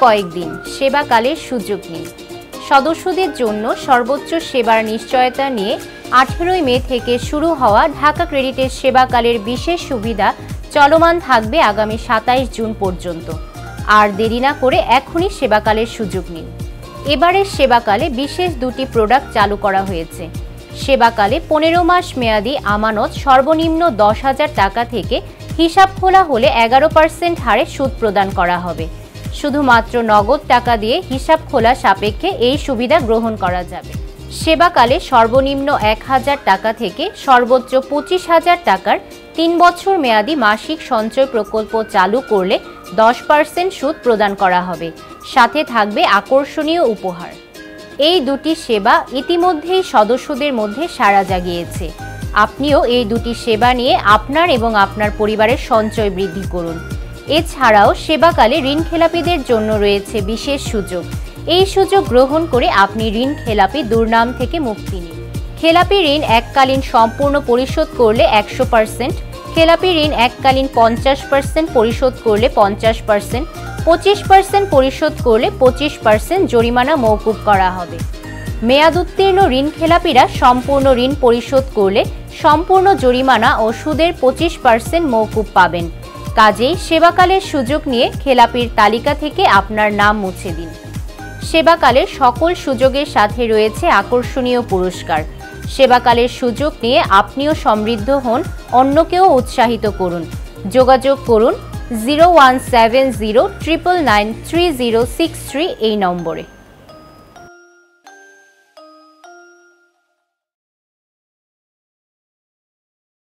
কয়েকদিন সেবাকালের সুযোগ নিন। সদস্যদের জন্য সর্বোচ্চ সেবার নিশ্চয়তা নিয়ে 18 মে থেকে শুরু হওয়া ঢাকা ক্রেডিটের সেবাকালের বিশেষ সুবিধা চলমান থাকবে আগামী 27 জুন পর্যন্ত। আর দেরি না করে এখনই সেবাকালের সুযোগ নিন। এবারের সেবাকালে বিশেষ দুটি প্রোডাক্ট চালু করা হয়েছে। সেবাকালে 15 মাস মেয়াদি আমানত সর্বনিম্ন 10,000 টাকা থেকে হিসাব খোলা হলে 11% হারে সুদ প্রদান করা হবে। শুধুমাত্র নগদ টাকা দিয়ে হিসাব খোলা সাপেক্ষে এই সুবিধা গ্রহণ করা যাবে। সেবাকালে সর্বনিম্ন 1,000 টাকা থেকে সর্বোচ্চ 25,000 টাকার 3 বছর মেয়াদি মাসিক সঞ্চয় প্রকল্প চালু করলে 10% সুদ প্রদান করা হবে। সাথে থাকবে আকর্ষণীয় উপহার। এই দুটি সেবা ইতিমধ্যেই সদস্যদের মধ্যে সাড়া জাগিয়েছে। আপনিও এই দুটি সেবা নিয়ে আপনার এবং আপনার পরিবারের সঞ্চয় বৃদ্ধি করুন। এছাড়াও সেবাকালে ঋণ খেলাপিদের জন্য রয়েছে বিশেষ সুযোগ। এই সুযোগ গ্রহণ করে আপনি ঋণ খেলাপি দুর্নাম থেকে মুক্তি নিন। খেলাপি ঋণ এককালীন সম্পূর্ণ পরিশোধ করলে 100%, খেলাপি ঋণ এককালীন 50% পরিশোধ করলে 50%, 25% পরিশোধ করলে 25% জরিমানা মওকুফ করা হবে। মেয়াদ উত্তীর্ণ ঋণ খেলাপিরা সম্পূর্ণ ঋণ পরিশোধ করলে সম্পূর্ণ জরিমানা ও সুদের 25% মওকুফ পাবেন। কাজেই সেবাকালের সুযোগ নিয়ে খেলাপির তালিকা থেকে আপনার নাম মুছে দিন। সেবাকালের সকল সুযোগের সাথে রয়েছে আকর্ষণীয় পুরস্কার। সেবাকালের সুযোগ নিয়ে আপনিও সমৃদ্ধ হন, অন্যকেও উৎসাহিত করুন। যোগাযোগ করুন 0170 999 3063 এই নম্বরে।